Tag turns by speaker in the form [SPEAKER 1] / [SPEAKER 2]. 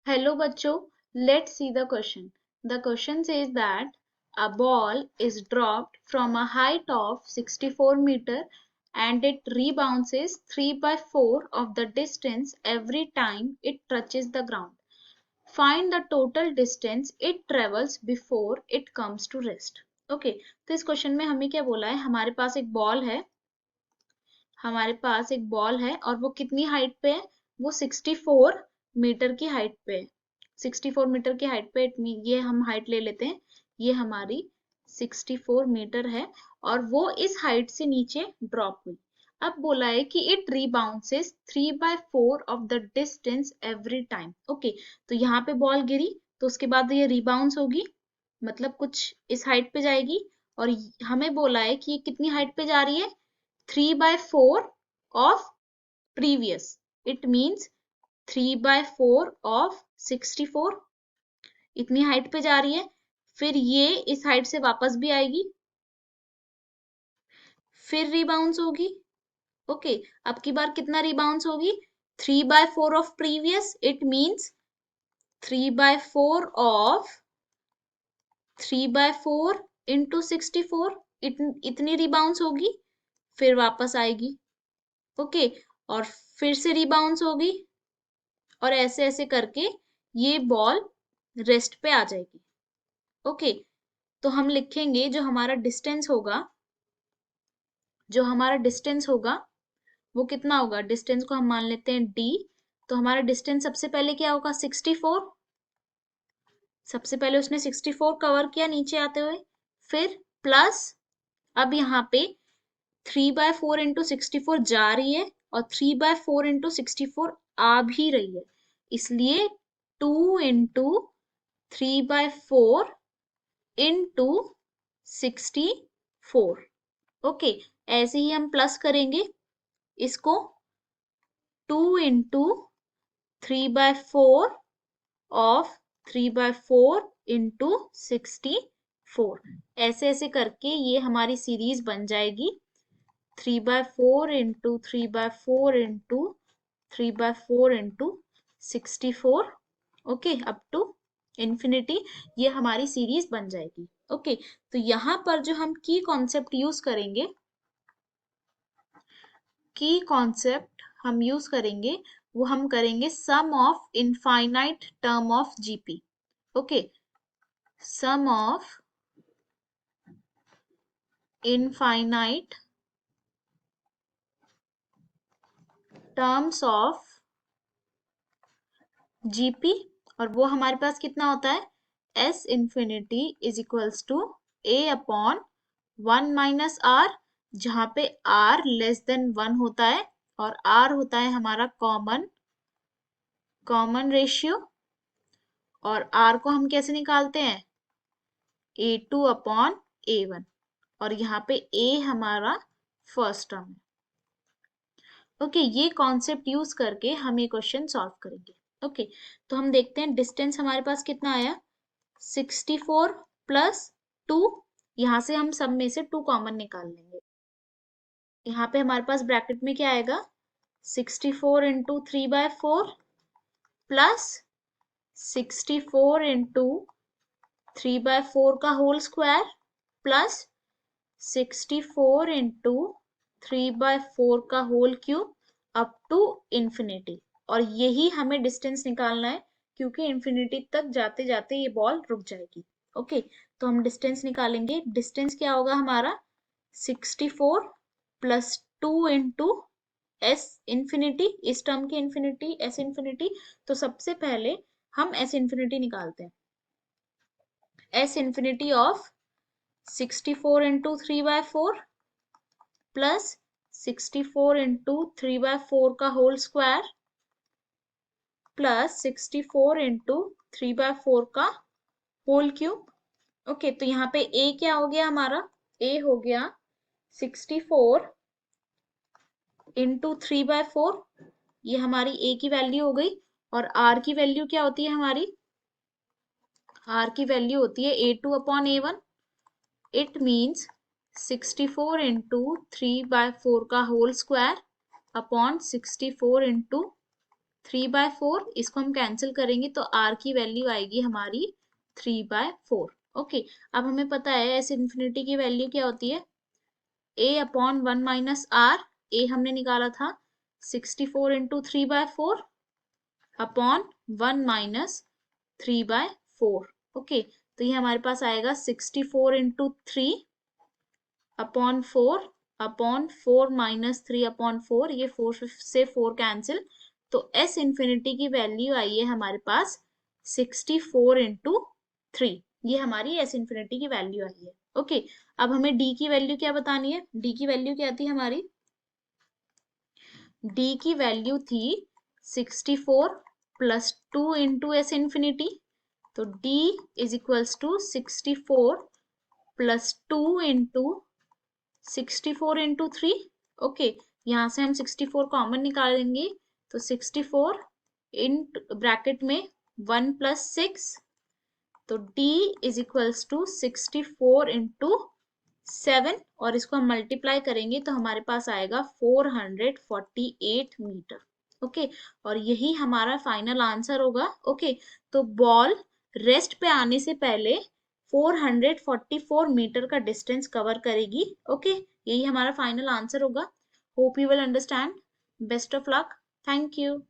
[SPEAKER 1] Hello bachcho, let's see the question. The question says that a ball is dropped from a height of 64 meter and it rebounds 3 by 4 of the distance every time it touches the ground. Find the total distance it travels before it comes to rest. Okay, तो इस question में हमें क्या बोला है, हमारे पास एक ball है और वो कितनी हाइट पे है, वो 64 मीटर की हाइट पे है। 64 मीटर की हाइट पे ये हम हाइट ले लेते हैं, ये हमारी 64 मीटर है और वो इस हाइट से नीचे ड्रॉप हुई। अब बोला है कि it rebounces 3/4 of the distance every time. Okay, तो यहाँ पे बॉल गिरी तो उसके बाद ये रीबाउंस होगी, मतलब कुछ इस हाइट पे जाएगी और हमें बोला है कि ये कितनी हाइट पे जा रही है, 3/4 of previous. It means 3/4 of 64. इतनी हाइट पे जा रही है, फिर ये इस हाइट से वापस भी आएगी, फिर रिबाउंस होगी। ओके, अब की बार कितना रिबाउंस होगी, 3/4 of previous. It means 3/4 of 3/4 into 64. इतनी रिबाउंस होगी, फिर वापस आएगी। ओके, और फिर से रिबाउंस होगी और ऐसे ऐसे करके ये बॉल रेस्ट पे आ जाएगी। ओके, तो हम लिखेंगे जो हमारा डिस्टेंस होगा वो कितना होगा, डिस्टेंस को हम मान लेते हैं d। तो हमारा डिस्टेंस सबसे पहले क्या होगा, 64। सबसे पहले उसने 64 कवर किया नीचे आते हुए, फिर प्लस, अब यहाँ पे 3/4 इंटू 64 जा रही है और 3/4 इंटू 64 आ भी रही है, इसलिए 2 इंटू 3/4 इंटू 64। ओके, ऐसे ही हम प्लस करेंगे इसको, 2 इंटू 3/4 ऑफ 3/4 इंटू 64। ऐसे ऐसे करके ये हमारी सीरीज बन जाएगी, 3/4 into 3/4 into 3/4 into 64। Okay, up to infinity ये हमारी सीरीज बन जाएगी। ओके, तो यहाँ पर जो हम की कॉन्सेप्ट यूज करेंगे, वो हम करेंगे sum of infinite term of GP. Okay, sum of infinite terms of GP, और वो हमारे पास कितना होता है, S infinity is equals to a upon 1 minus r, जहां पे आर लेस देन 1 होता है और आर होता है हमारा कॉमन रेशियो। और आर को हम कैसे निकालते हैं, A2 अपॉन A1, और यहाँ पे A हमारा फर्स्ट टर्म है। ओके, ये कॉन्सेप्ट यूज करके हम ये क्वेश्चन सॉल्व करेंगे। ओके, तो हम देखते हैं डिस्टेंस हमारे पास कितना आया, 64 प्लस 2, यहाँ से हम सब में से 2 कॉमन निकाल लेंगे। यहाँ पे हमारे पास ब्रैकेट में क्या आएगा, 64 इंटू 3/4 प्लस 64 इंटू 3/4 का होल स्क्वायर प्लस 64 इंटू 3/4 का whole cube up to infinity. और यही हमें डिस्टेंस निकालना है, क्योंकि इन्फिनिटी तक जाते जाते ये बॉल रुक जाएगी। ओके, तो हम डिस्टेंस निकालेंगे। डिस्टेंस क्या होगा हमारा, 64 प्लस 2 इंटू एस इन्फिनिटी, इस टर्म की इन्फिनिटी एस इन्फिनिटी। तो सबसे पहले हम एस इन्फिनिटी निकालते हैं, S infinity of 64 into 3/4 plus 64 into 3/4 का होल स्क्वायर प्लस 64 इंटू 3/4 का होल क्यूब। ओके, तो यहाँ पे a क्या हो गया हमारा, a हो गया 64 इंटू 3/4, ये हमारी a की वैल्यू हो गई। और r की वैल्यू क्या होती है हमारी, r की वैल्यू होती है A2 upon A1। It means 64 into 3/4 का होल स्क्वायर अपॉन 64 इंटू 3/4, इसको हम कैंसिल करेंगे तो r की वैल्यू आएगी हमारी 3/4। ओके, अब हमें पता है एस इन्फिनिटी की वैल्यू क्या होती है, a/1 माइनस r, a हमने निकाला था 64 इंटू 3/4 अपॉन 1 माइनस 3/4। ओके, तो ये हमारे पास आएगा 64 into 3 upon 4 upon 4 minus 3 upon 4, ये 4 से 4 कैंसिल, तो एस इन्फिनिटी की वैल्यू आई है हमारे पास 64 इंटू 3, ये हमारी एस इन्फिनिटी की वैल्यू आई है। ओके, अब हमें डी की वैल्यू क्या बतानी है, डी की वैल्यू क्या थी हमारी, डी की वैल्यू थी 64 प्लस 2 इंटू एस इन्फिनिटी, तो d is equals to 64 plus 2 into 64 into 3। Okay, यहाँ से हम 64 कॉमन निकालेंगे, तो 64 इन ब्रैकेट में 1 प्लस 6, तो d is equals to 64 into 7, और इसको हम मल्टीप्लाई करेंगे तो हमारे पास आएगा 448 मीटर। ओके, और यही हमारा फाइनल आंसर होगा। ओके, तो बॉल रेस्ट पे आने से पहले 444 मीटर का डिस्टेंस कवर करेगी। ओके, यही हमारा फाइनल आंसर होगा। Hope you will understand. Best of luck. Thank you.